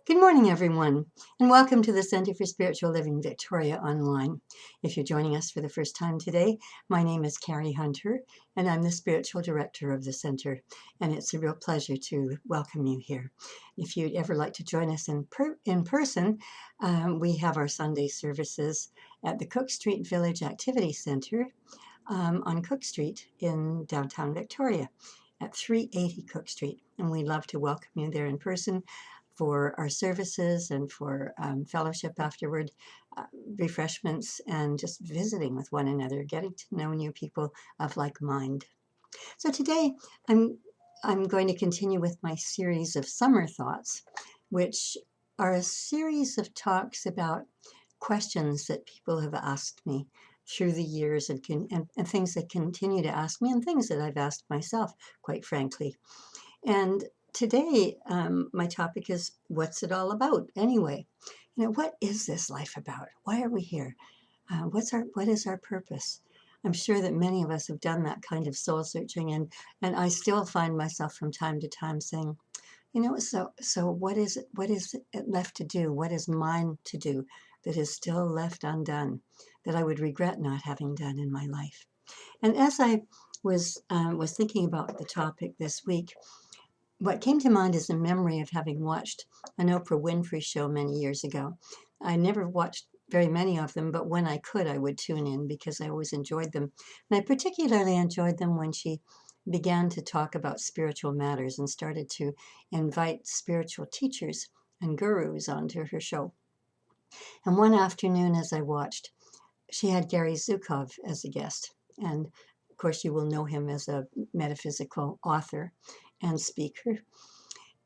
Good morning, everyone, and welcome to the Center for Spiritual Living Victoria Online. If you're joining us for the first time today, my name is Carrie Hunter, and I'm the Spiritual Director of the Center, and it's a real pleasure to welcome you here. If you'd ever like to join us in person, we have our Sunday services at the Cook Street Village Activity Center on Cook Street in downtown Victoria at 380 Cook Street, and we'd love to welcome you there in person for our services and for fellowship afterward, refreshments, and just visiting with one another, getting to know new people of like mind. So today I'm going to continue with my series of summer thoughts, which are a series of talks about questions that people have asked me through the years and things that continue to ask me and things that I've asked myself, quite frankly. And today, my topic is, what's it all about anyway? What is this life about? Why are we here? What is our purpose? I'm sure that many of us have done that kind of soul searching, and I still find myself from time to time saying, so what is it left to do? What is mine to do that is still left undone, that I would regret not having done in my life? And as I was thinking about the topic this week, what came to mind is a memory of having watched an Oprah Winfrey Show many years ago. I never watched very many of them, but when I could, I would tune in because I always enjoyed them. And I particularly enjoyed them when she began to talk about spiritual matters and started to invite spiritual teachers and gurus onto her show. And one afternoon, as I watched, she had Gary Zukav as a guest. And of course, you will know him as a metaphysical author and speaker.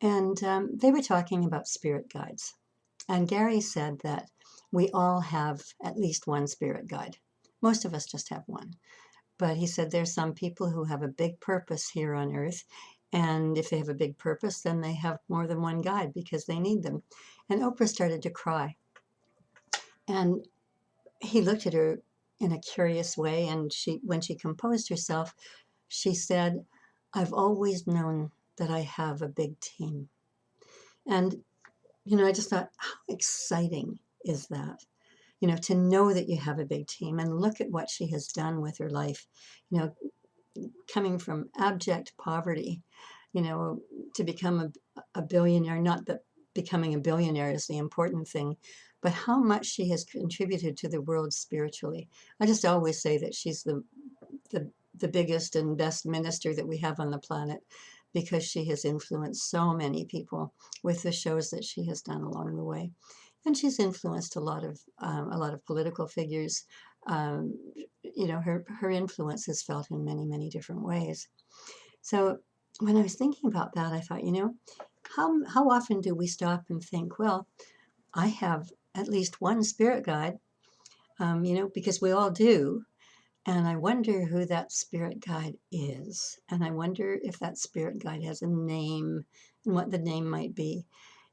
And they were talking about spirit guides. And Gary said that we all have at least one spirit guide. Most of us just have one. But he said there's some people who have a big purpose here on earth. And if they have a big purpose, then they have more than one guide because they need them. And Oprah started to cry. And he looked at her in a curious way. And when she composed herself, she said, I've always known that I have a big team. And, I just thought, how exciting is that? To know that you have a big team and look at what she has done with her life, coming from abject poverty, to become a billionaire. Not that becoming a billionaire is the important thing, but how much she has contributed to the world spiritually. I just always say that she's the biggest and best minister that we have on the planet, because she has influenced so many people with the shows that she has done along the way. And she's influenced a lot of political figures. Her influence is felt in many, many different ways. So when I was thinking about that, I thought, how often do we stop and think, well, I have at least one spirit guide, because we all do. And I wonder who that spirit guide is. And I wonder if that spirit guide has a name and what the name might be.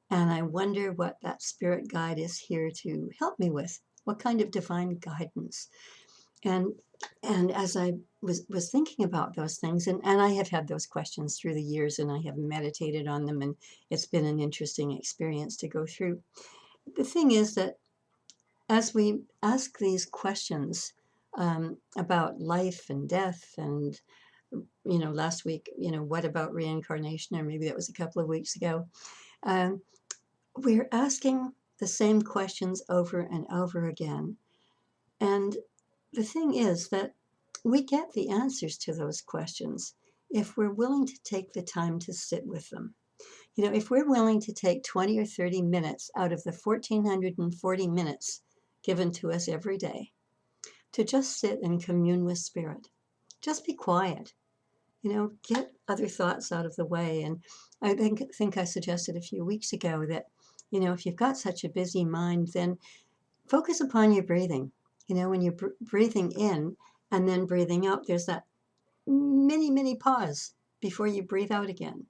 And I wonder what that spirit guide is here to help me with. What kind of divine guidance? And as I was thinking about those things, and I have had those questions through the years, and I have meditated on them, and it's been an interesting experience to go through. The thing is that as we ask these questions about life and death, and last week, what about reincarnation, or maybe that was a couple of weeks ago, we're asking the same questions over and over again. And the thing is that we get the answers to those questions if we're willing to take the time to sit with them. If we're willing to take 20 or 30 minutes out of the 1,440 minutes given to us every day to just sit and commune with spirit. Just be quiet. Get other thoughts out of the way. And I think I suggested a few weeks ago that, if you've got such a busy mind, then focus upon your breathing. When you're breathing in and then breathing out, there's that mini, mini pause before you breathe out again.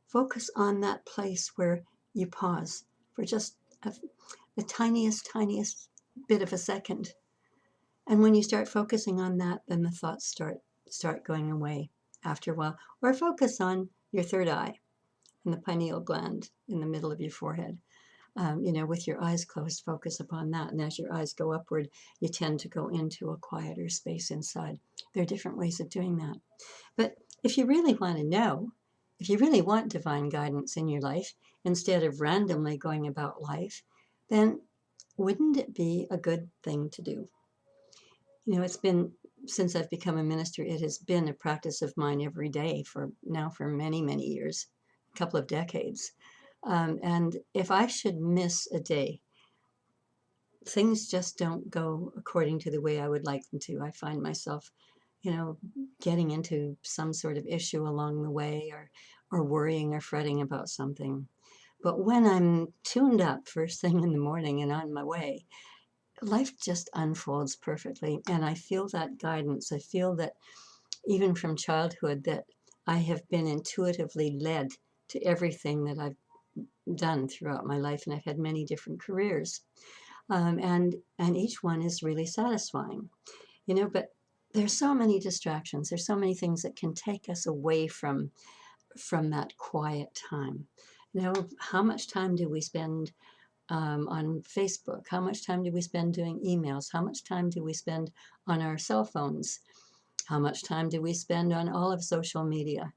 Focus on that place where you pause for just the tiniest bit of a second. And when you start focusing on that, then the thoughts start going away after a while. Or focus on your third eye and the pineal gland in the middle of your forehead. with your eyes closed, focus upon that. And as your eyes go upward, you tend to go into a quieter space inside. There are different ways of doing that. But if you really want to know, if you really want divine guidance in your life, instead of randomly going about life, then wouldn't it be a good thing to do? It's been, since I've become a minister, it has been a practice of mine every day for many, many years, a couple of decades. And if I should miss a day, things just don't go according to the way I would like them to. I find myself, getting into some sort of issue along the way, or worrying or fretting about something. But when I'm tuned up first thing in the morning and on my way, life just unfolds perfectly. And I feel that guidance. I feel that even from childhood that I have been intuitively led to everything that I've done throughout my life. And I've had many different careers. And each one is really satisfying, but there's so many distractions. There's so many things that can take us away from that quiet time. How much time do we spend on Facebook? How much time do we spend doing emails? How much time do we spend on our cell phones? How much time do we spend on all of social media?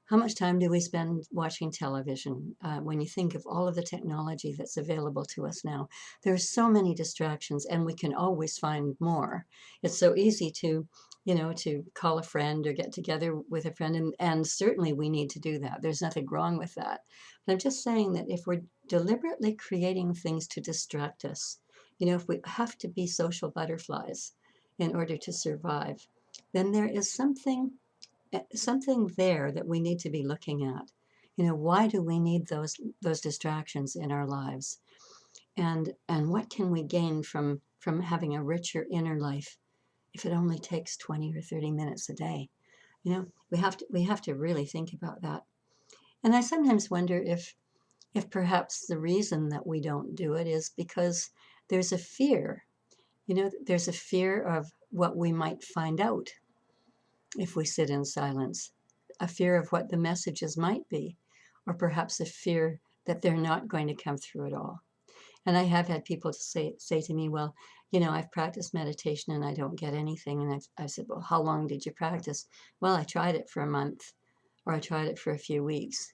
How much time do we spend watching television? When you think of all of the technology that's available to us now, there are so many distractions, and we can always find more. It's so easy to call a friend or get together with a friend, and certainly we need to do that. There's nothing wrong with that. But I'm just saying that if we're deliberately creating things to distract us, if we have to be social butterflies in order to survive, then there is something there that we need to be looking at. Why do we need those distractions in our lives? And what can we gain from having a richer inner life if it only takes 20 or 30 minutes a day? We have to really think about that. And I sometimes wonder if perhaps the reason that we don't do it is because there's a fear. There's a fear of what we might find out if we sit in silence, a fear of what the messages might be, or perhaps a fear that they're not going to come through at all. And I have had people say to me, well, I've practiced meditation and I don't get anything. And I've said, well, how long did you practice? Well, I tried it for a month, or I tried it for a few weeks.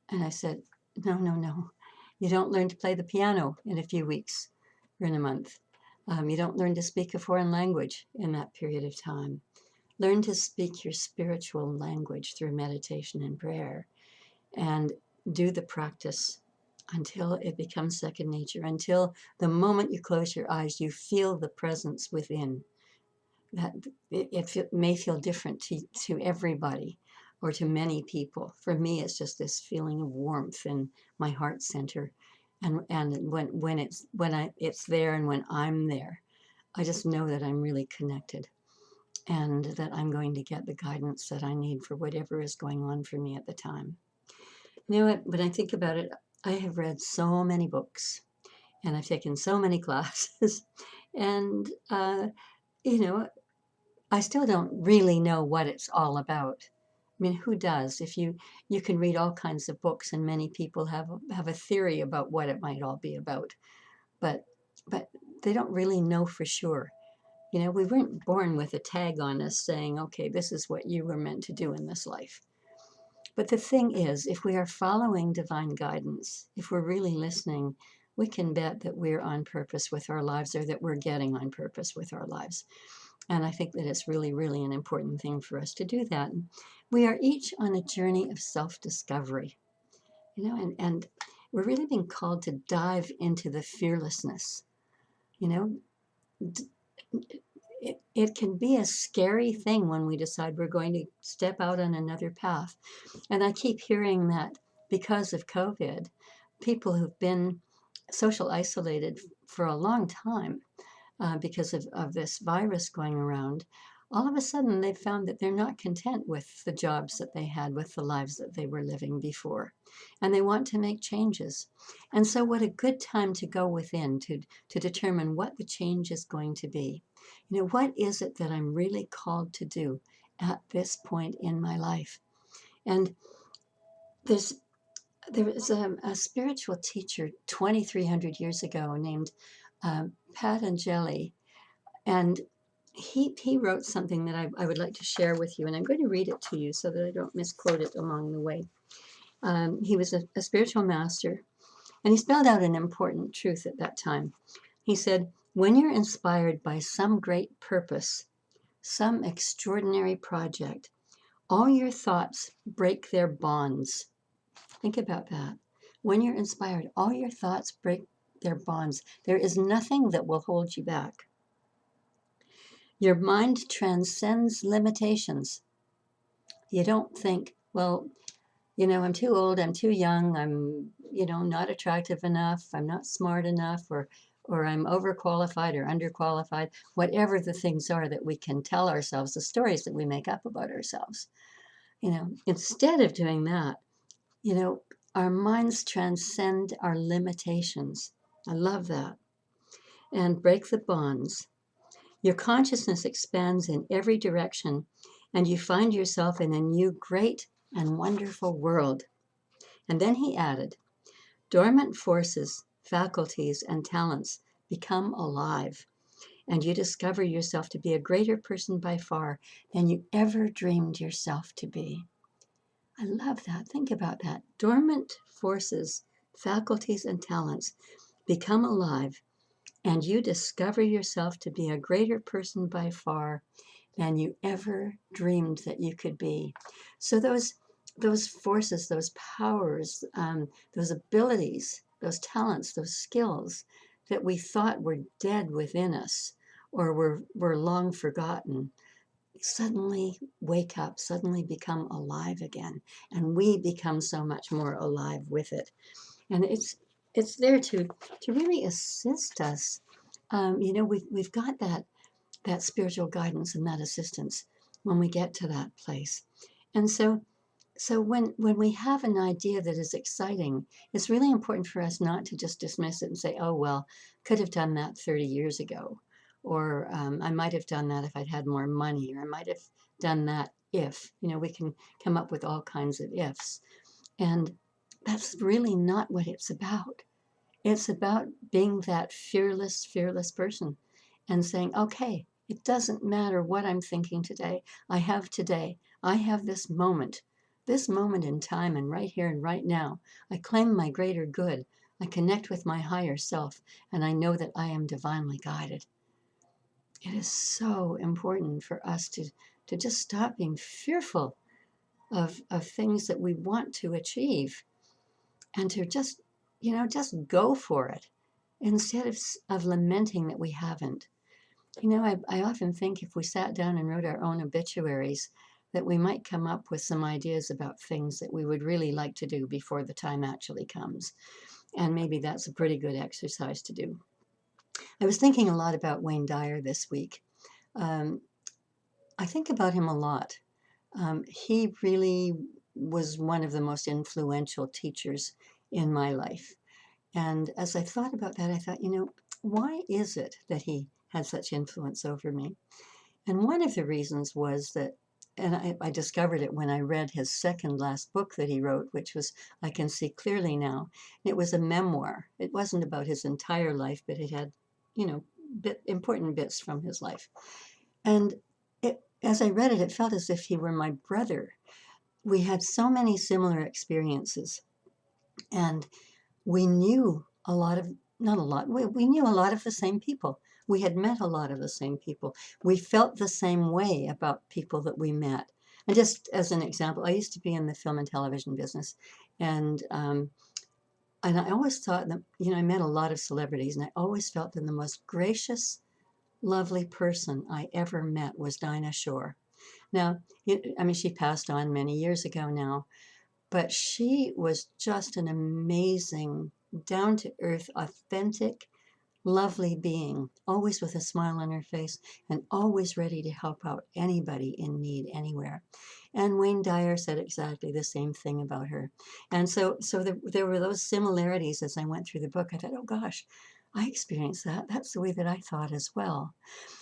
And I said, no. You don't learn to play the piano in a few weeks or in a month. You don't learn to speak a foreign language in that period of time. Learn to speak your spiritual language through meditation and prayer, and do the practice until it becomes second nature, until the moment you close your eyes, you feel the presence within. That it may feel different to everybody or to many people. For me, it's just this feeling of warmth in my heart center. And when it's there, and when I'm there, I just know that I'm really connected, and that I'm going to get the guidance that I need for whatever is going on for me at the time. When I think about it, I have read so many books, and I've taken so many classes, and, I still don't really know what it's all about. I mean, who does? If you can read all kinds of books, and many people have a theory about what it might all be about, but they don't really know for sure. We weren't born with a tag on us saying, okay, this is what you were meant to do in this life. But the thing is, if we are following divine guidance, if we're really listening, we can bet that we're on purpose with our lives, or that we're getting on purpose with our lives. And I think that it's really, really an important thing for us to do that. We are each on a journey of self-discovery, and we're really being called to dive into the fearlessness. It can be a scary thing when we decide we're going to step out on another path. And I keep hearing that because of COVID, people who've been social isolated for a long time, because of this virus going around, all of a sudden they've found that they're not content with the jobs that they had, with the lives that they were living before, and they want to make changes. And so what a good time to go within to determine what the change is going to be. What is it that I'm really called to do at this point in my life? And there's There was a spiritual teacher 2,300 years ago named Patanjali, and he wrote something that I would like to share with you, and I'm going to read it to you so that I don't misquote it along the way. He was a spiritual master, and he spelled out an important truth at that time. He said, when you're inspired by some great purpose, some extraordinary project, all your thoughts break their bonds. Think about that. When you're inspired, all your thoughts break their bonds. There is nothing that will hold you back. Your mind transcends limitations. You don't think, well, I'm too old, I'm too young, I'm, not attractive enough, I'm not smart enough, or I'm overqualified or underqualified, whatever the things are that we can tell ourselves, the stories that we make up about ourselves. Instead of doing that, our minds transcend our limitations. I love that. And break the bonds. Your consciousness expands in every direction, and you find yourself in a new, great, and wonderful world. And then he added, dormant forces, faculties, and talents become alive, and you discover yourself to be a greater person by far than you ever dreamed yourself to be. I love that. Think about that. Dormant forces, faculties, and talents become alive, and you discover yourself to be a greater person by far than you ever dreamed that you could be. So those forces, those powers, those abilities, those talents, those skills that we thought were dead within us or were long forgotten, suddenly wake up, suddenly become alive again, and we become so much more alive with it. And it's there to really assist us. We've got that spiritual guidance and that assistance when we get to that place. And so when we have an idea that is exciting, it's really important for us not to just dismiss it and say, oh, well, could have done that 30 years ago. Or I might have done that if I'd had more money, or I might have done that if, we can come up with all kinds of ifs. And that's really not what it's about. It's about being that fearless, fearless person and saying, okay, it doesn't matter what I'm thinking today. I have today. I have this moment in time, and right here and right now. I claim my greater good. I connect with my higher self, and I know that I am divinely guided. It is so important for us to just stop being fearful of things that we want to achieve, and to just go for it instead of lamenting that we haven't. I often think if we sat down and wrote our own obituaries, that we might come up with some ideas about things that we would really like to do before the time actually comes. And maybe that's a pretty good exercise to do. I was thinking a lot about Wayne Dyer this week. Um, I think about him a lot. He really was one of the most influential teachers in my life. And as I thought about that, I thought, why is it that he had such influence over me? And one of the reasons was that, and I discovered it when I read his second last book that he wrote, which was I Can See Clearly Now. It was a memoir. It wasn't about his entire life, but it had, important bits from his life. And as I read it, it felt as if he were my brother. We had so many similar experiences, and we knew a lot of, not a lot, we knew a lot of the same people. We had met a lot of the same people. We felt the same way about people that we met. And just as an example, I used to be in the film and television business, and I always thought that, I met a lot of celebrities, and I always felt that the most gracious, lovely person I ever met was Dinah Shore. Now, she passed on many years ago now, but she was just an amazing, down-to-earth, authentic, lovely being, always with a smile on her face and always ready to help out anybody in need anywhere. And Wayne Dyer said exactly the same thing about her. And so there were those similarities as I went through the book. I thought, oh gosh, I experienced that. That's the way that I thought as well.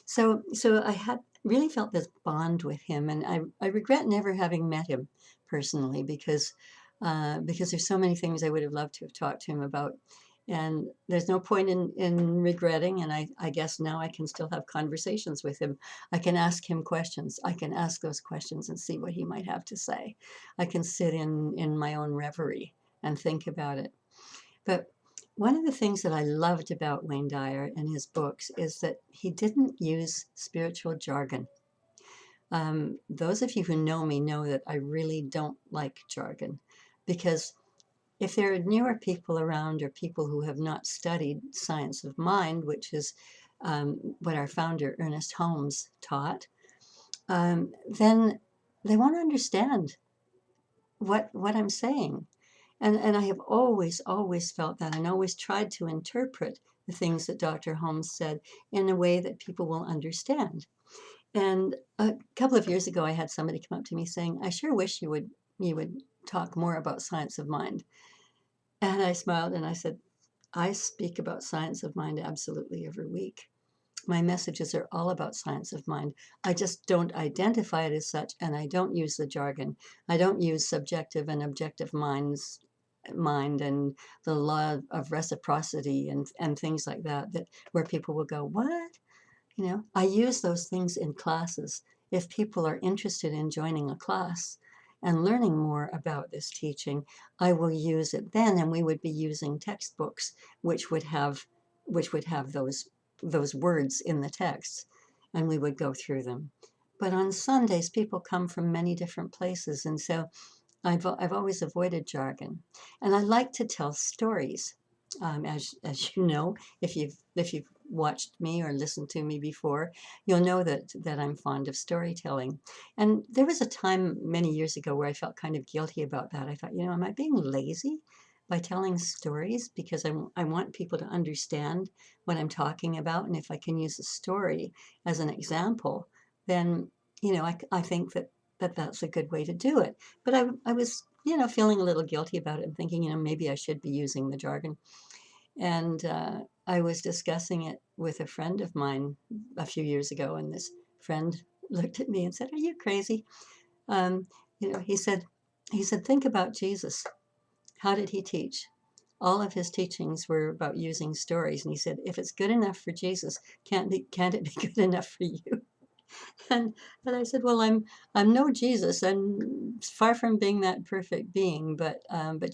So I had really felt this bond with him, and I regret never having met him personally, because because there's so many things I would have loved to have talked to him about. And there's no point in regretting. And I guess now I can still have conversations with him. I can ask him questions. I can ask those questions and see what he might have to say. I can sit in my own reverie and think about it. But one of the things that I loved about Wayne Dyer and his books is that he didn't use spiritual jargon. Those of you who know me know that I really don't like jargon, because if there are newer people around or people who have not studied science of mind, which is what our founder Ernest Holmes taught, then they won't understand what I'm saying. And I have always felt that, and always tried to interpret the things that Dr. Holmes said in a way that people will understand. And a couple of years ago, I had somebody come up to me saying, "I sure wish you would talk more about science of mind." And I smiled and I said, "I speak about science of mind absolutely every week. My messages are all about science of mind. I just don't identify it as such, and I don't use the jargon. I don't use subjective and objective mind and the law of reciprocity and things like that where people will go, 'What?' I use those things in classes. If people are interested in joining a class and learning more about this teaching, I will use it then, and we would be using textbooks which would have those words in the text, and we would go through them. But on Sundays, people come from many different places, and so I've always avoided jargon, and I like to tell stories. As you know, if you've watched me or listened to me before, you'll know that I'm fond of storytelling. And there was a time many years ago where I felt kind of guilty about that. I thought, am I being lazy by telling stories? Because I want people to understand what I'm talking about, and if I can use a story as an example, then I think that's a good way to do it. But I was feeling a little guilty about it and thinking, maybe I should be using the jargon. And I was discussing it with a friend of mine a few years ago, and this friend looked at me and said, "Are you crazy?" Um, he said, "Think about Jesus. How did he teach? All of his teachings were about using stories." And he said, "If it's good enough for Jesus, can't it be good enough for you?" And I said, "Well, I'm no Jesus. I'm far from being that perfect being, but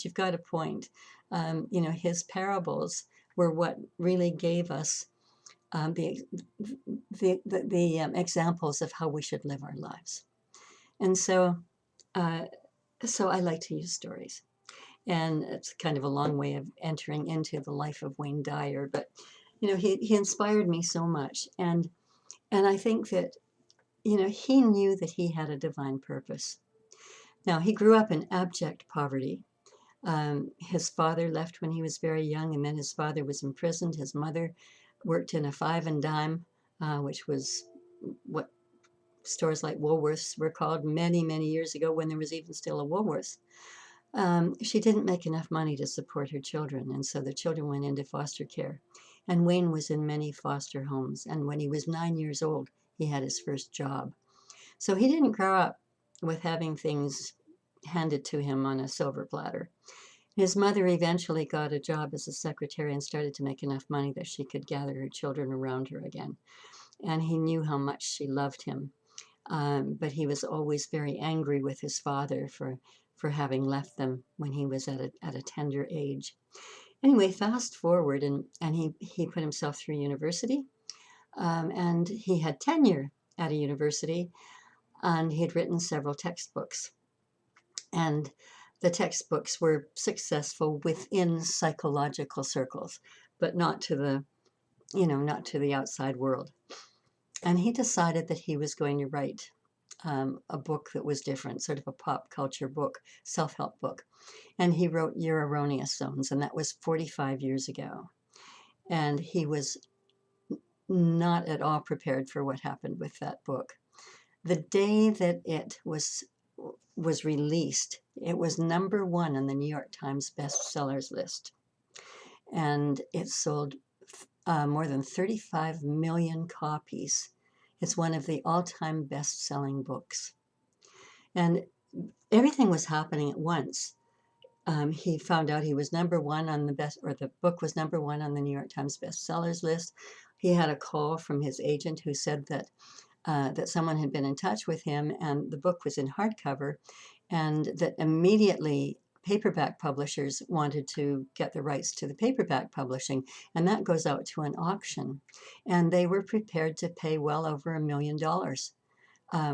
you've got a point. His parables were what really gave us the examples of how we should live our lives." And uh, so I like to use stories, and it's kind of a long way of entering into the life of Wayne Dyer, but he inspired me so much, and I think that he knew that he had a divine purpose. Now, he grew up in abject poverty. His father left when he was very young, and then his father was imprisoned. His mother worked in a five and dime, which was what stores like Woolworths were called many, many years ago when there was even still a Woolworths. She didn't make enough money to support her children, and so the children went into foster care. And Wayne was in many foster homes, and when he was 9 years old, he had his first job. So he didn't grow up with having things handed to him on a silver platter. His mother eventually got a job as a secretary and started to make enough money that she could gather her children around her again. And he knew how much she loved him. But he was always very angry with his father for having left them when he was at a tender age. Anyway, fast forward, and he put himself through university, and he had tenure at a university, and he had written several textbooks. And the textbooks were successful within psychological circles, but not to the outside world. And he decided that he was going to write a book that was different, sort of a pop culture book, self-help book. And he wrote Your Erroneous Zones, and that was 45 years ago. And he was not at all prepared for what happened with that book. The day that it was released, it was number one on the New York Times bestsellers list. And it sold more than 35 million copies. It's one of the all-time best-selling books. And everything was happening at once. He found out he was number one on the book was number one on the New York Times bestsellers list. He had a call from his agent who said that someone had been in touch with him and the book was in hardcover, and that immediately paperback publishers wanted to get the rights to the paperback publishing, and that goes out to an auction. And they were prepared to pay well over $1 million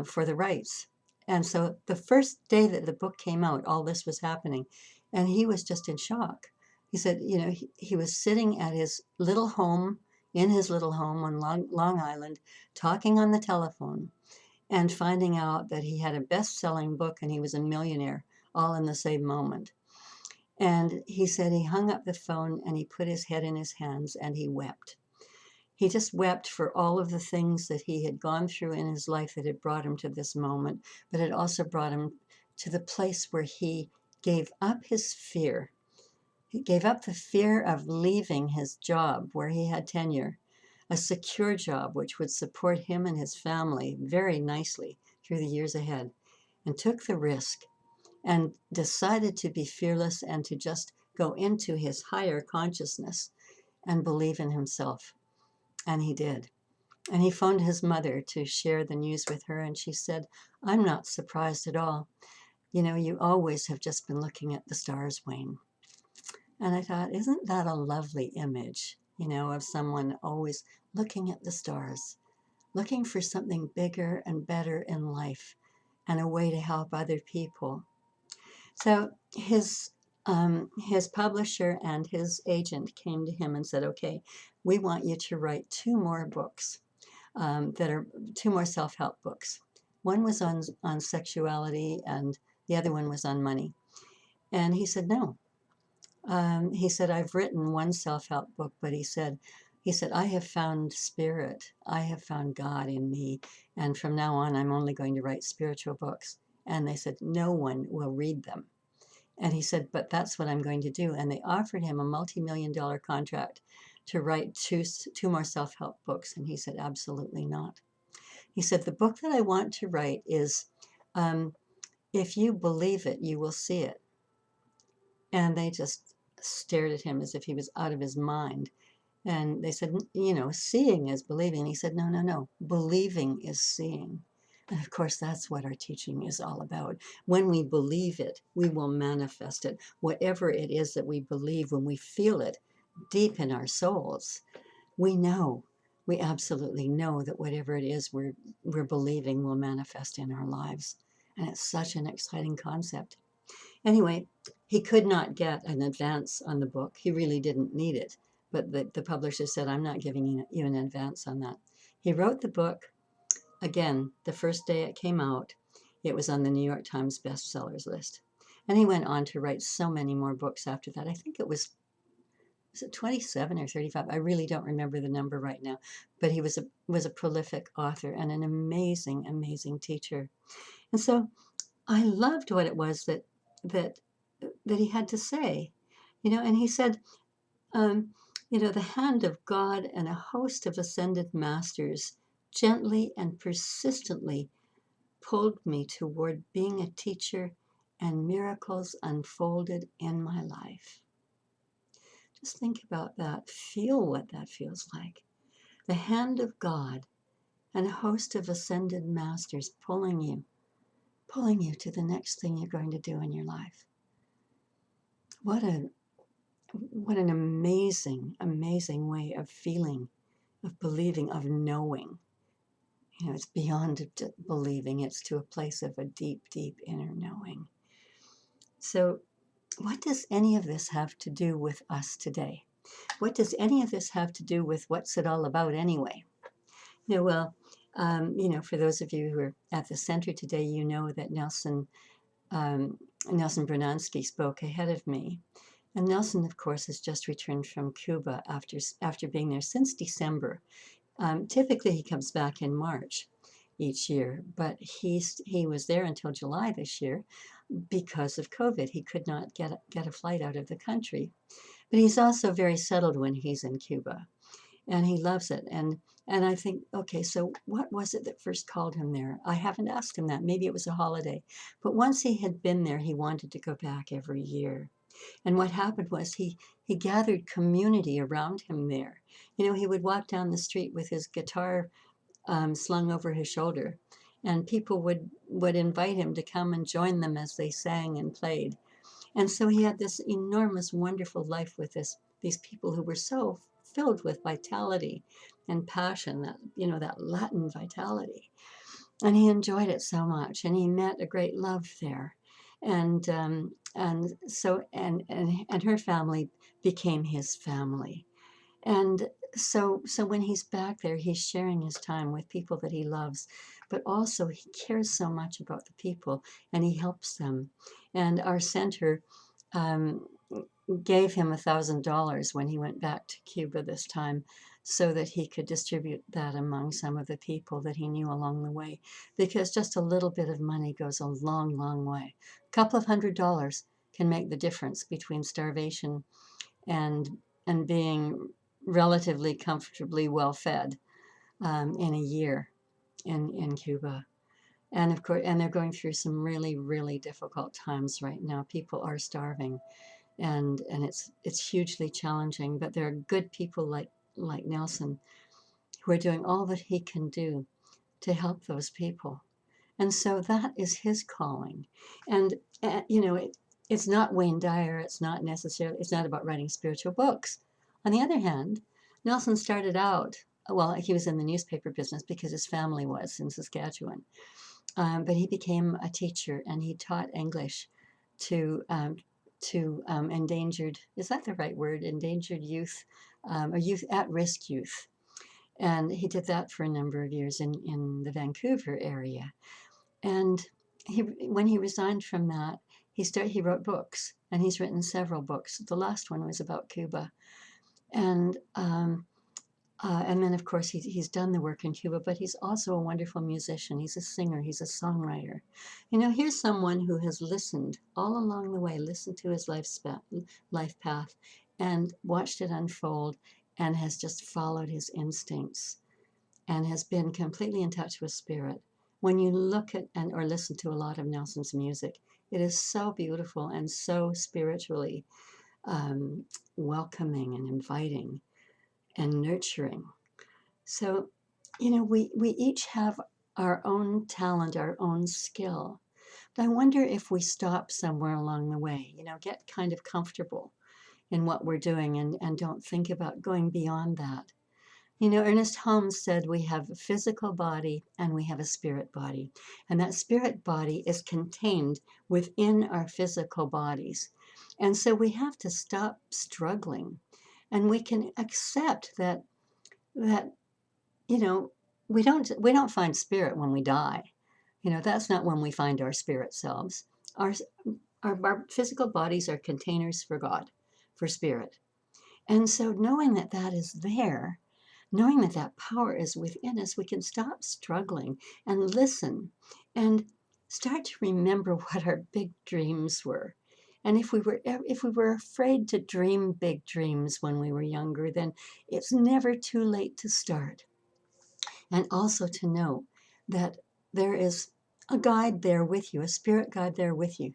for the rights. And so the first day that the book came out, all this was happening, and he was just in shock. He said, he was sitting at his little home, in his little home on Long Island, talking on the telephone and finding out that he had a best-selling book and he was a millionaire all in the same moment. And he said he hung up the phone and he put his head in his hands and he wept. He just wept for all of the things that he had gone through in his life that had brought him to this moment, but it also brought him to the place where he gave up his fear. He gave up the fear of leaving his job where he had tenure, a secure job which would support him and his family very nicely through the years ahead, and took the risk and decided to be fearless and to just go into his higher consciousness and believe in himself. And he did. And he phoned his mother to share the news with her, and she said, "I'm not surprised at all. You always have just been looking at the stars, Wayne." And I thought, isn't that a lovely image, of someone always looking at the stars, looking for something bigger and better in life and a way to help other people. So his publisher and his agent came to him and said, "Okay, we want you to write 2 more books that are 2 more self-help books." One was on sexuality and the other one was on money. And he said, "No." He said, "I've written one self-help book," but he said, "I have found spirit. I have found God in me. And from now on, I'm only going to write spiritual books." And they said, "No one will read them." And he said, "But that's what I'm going to do." And they offered him a multi-million-dollar contract to write two more self-help books. And he said, "Absolutely not." He said, "The book that I want to write is, if you believe it, you will see it." And they just stared at him as if he was out of his mind. And they said, "Seeing is believing." And he said, "No, no, no. Believing is seeing." And of course, that's what our teaching is all about. When we believe it, we will manifest it. Whatever it is that we believe, when we feel it deep in our souls, we absolutely know that whatever it is we're believing will manifest in our lives. And it's such an exciting concept. Anyway, he could not get an advance on the book. He really didn't need it. But the publisher said, "I'm not giving you an advance on that." He wrote the book. Again, the first day it came out, it was on the New York Times bestsellers list. And he went on to write so many more books after that. I think it was it 27 or 35? I really don't remember the number right now. But he was a prolific author and an amazing, amazing teacher. And so I loved what it was that he had to say, and he said, the hand of God and a host of ascended masters gently and persistently pulled me toward being a teacher, and miracles unfolded in my life. Just think about that. Feel what that feels like. The hand of God and a host of ascended masters pulling you to the next thing you're going to do in your life. What an amazing, amazing way of feeling, of believing, of knowing. It's beyond believing. It's to a place of a deep, deep inner knowing. So what does any of this have to do with us today? What does any of this have to do with what's it all about anyway? For those of you who are at the center today, you know that Nelson Brunonsky spoke ahead of me. And Nelson, of course, has just returned from Cuba after being there since December. Typically, he comes back in March each year, but he was there until July this year because of COVID. He could not get a flight out of the country. But he's also very settled when he's in Cuba, and he loves it. And I think, okay, so what was it that first called him there? I haven't asked him that. Maybe it was a holiday. But once he had been there, he wanted to go back every year. And what happened was he gathered community around him there. He would walk down the street with his guitar slung over his shoulder, and people would invite him to come and join them as they sang and played. And so he had this enormous, wonderful life with these people who were so filled with vitality and passion, that Latin vitality. And he enjoyed it so much, and he met a great love there. And her family became his family. And so when he's back there, he's sharing his time with people that he loves, but also he cares so much about the people, and he helps them. And our center um, gave him $1,000 when he went back to Cuba this time, so that he could distribute that among some of the people that he knew along the way, because just a little bit of money goes a long, long way. A couple of $100s can make the difference between starvation and being relatively comfortably well fed in a year in Cuba. And of course, and they're going through some really, really difficult times right now. People are starving, and it's hugely challenging. But there are good people like Nelson who are doing all that he can do to help those people. And so that is his calling. And it's not Wayne Dyer. It's not about writing spiritual books. On the other hand, Nelson started out, well, he was in the newspaper business because his family was in Saskatchewan. But he became a teacher, and he taught English to endangered, is that the right word? Endangered youth, or youth, at-risk youth. And he did that for a number of years in the Vancouver area. And when he resigned from that, he wrote books, and he's written several books. The last one was about Cuba. And then, of course, he's done the work in Cuba, but he's also a wonderful musician. He's a singer. He's a songwriter. Here's someone who has listened all along the way, listened to his life path, and watched it unfold, and has just followed his instincts, and has been completely in touch with spirit. When you look at or listen to a lot of Nelson's music, it is so beautiful and so spiritually welcoming and inviting and nurturing. So, we each have our own talent, our own skill. But I wonder if we stop somewhere along the way, get kind of comfortable in what we're doing, and don't think about going beyond that. Ernest Holmes said we have a physical body and we have a spirit body. And that spirit body is contained within our physical bodies. And so we have to stop struggling, and we can accept that we don't find spirit when we die. That's not when we find our spirit selves. Our physical bodies are containers for God, for spirit. And so knowing that is there, knowing that power is within us, we can stop struggling and listen and start to remember what our big dreams were. And if we were afraid to dream big dreams when we were younger, then it's never too late to start. And also to know that there is a guide there with you, a spirit guide there with you,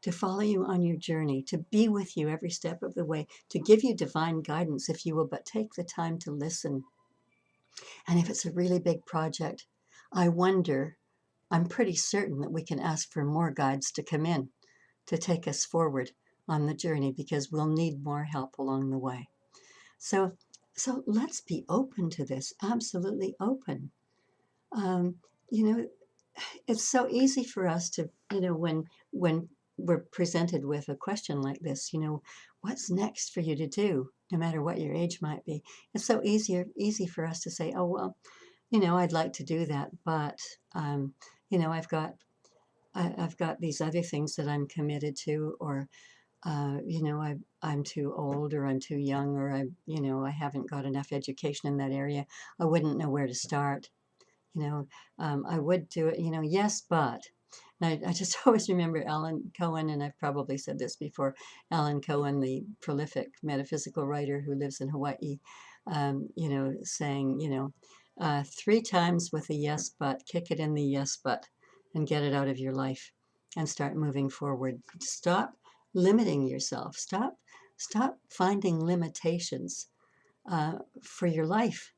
to follow you on your journey, to be with you every step of the way, to give you divine guidance if you will but take the time to listen. And if it's a really big project, I'm pretty certain that we can ask for more guides to come in to take us forward on the journey, because we'll need more help along the way. So let's be open to this, absolutely open. Um, you know, it's so easy for us to, when we're presented with a question like this, what's next for you to do, no matter what your age might be. It's so easy for us to say, oh, well, I'd like to do that, but, I've got these other things that I'm committed to, or, I'm too old, or I'm too young, or I haven't got enough education in that area. I wouldn't know where to start. I would do it, yes, but. And I just always remember Alan Cohen, and I've probably said this before, Alan Cohen, the prolific metaphysical writer who lives in Hawaii, saying, 3 times with a yes, but, kick it in the yes, but, and get it out of your life and start moving forward. Stop limiting yourself. Stop finding limitations for your life.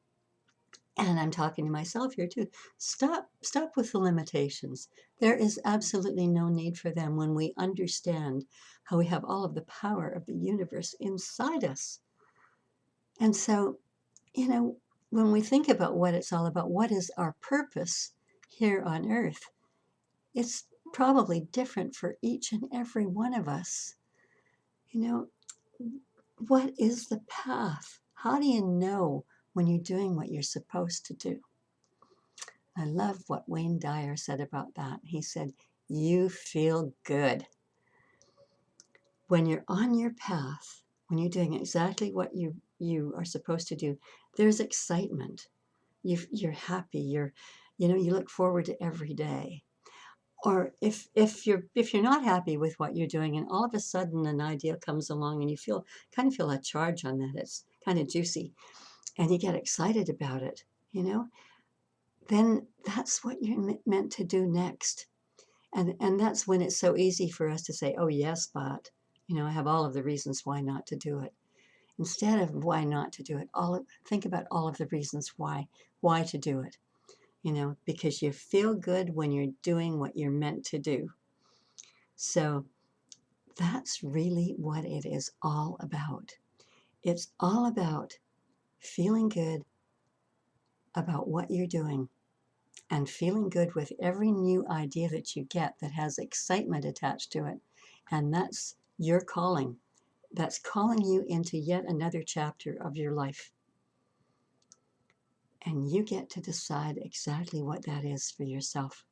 And I'm talking to myself here too. Stop with the limitations. There is absolutely no need for them when we understand how we have all of the power of the universe inside us. And so, when we think about what it's all about, what is our purpose here on earth, it's probably different for each and every one of us. What is the path? How do you know when you're doing what you're supposed to do? I love what Wayne Dyer said about that. He said, you feel good. When you're on your path, when you're doing exactly what you are supposed to do, there's excitement. You're happy. You look forward to every day. Or if you're not happy with what you're doing, and all of a sudden an idea comes along and you kind of feel a charge on that, it's kind of juicy, and you get excited about it, then that's what you're meant to do next. And that's when it's so easy for us to say, oh yes, but I have all of the reasons why not to do it. Instead of why not to do it, think about all of the reasons why to do it. Because you feel good when you're doing what you're meant to do. So that's really what it is all about. It's all about feeling good about what you're doing and feeling good with every new idea that you get that has excitement attached to it. And that's your calling. That's calling you into yet another chapter of your life. And you get to decide exactly what that is for yourself.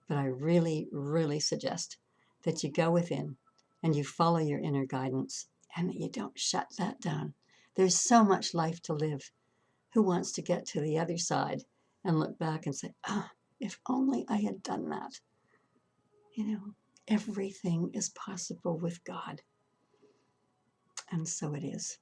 But I really, really suggest that you go within and you follow your inner guidance and that you don't shut that down. There's so much life to live. Who wants to get to the other side and look back and say, if only I had done that? Everything is possible with God. And so it is.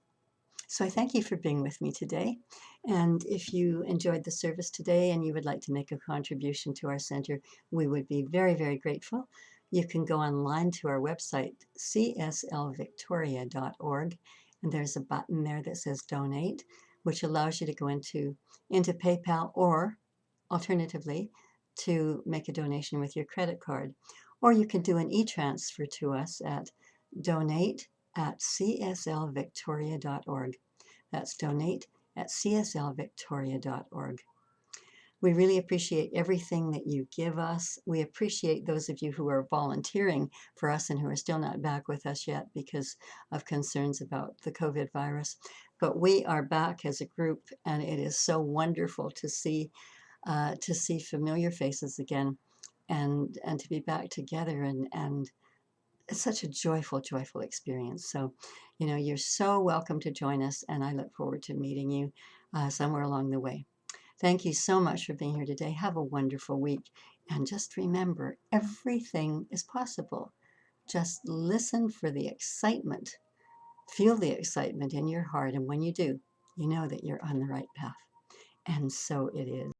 So I thank you for being with me today. And if you enjoyed the service today and you would like to make a contribution to our center, we would be very, very grateful. You can go online to our website, cslvictoria.org, and there's a button there that says donate, which allows you to go into PayPal, or alternatively, to make a donation with your credit card. Or you can do an e-transfer to us at donate@cslvictoria.org. That's donate@cslvictoria.org. We really appreciate everything that you give us. We appreciate those of you who are volunteering for us and who are still not back with us yet because of concerns about the COVID virus. But we are back as a group, and it is so wonderful to see familiar faces again, and to be back together, and it's such a joyful experience. So, you're so welcome to join us, and I look forward to meeting you somewhere along the way. Thank you so much for being here today. Have a wonderful week. And just remember, everything is possible. Just listen for the excitement. Feel the excitement in your heart. And when you do, you know that you're on the right path. And so it is.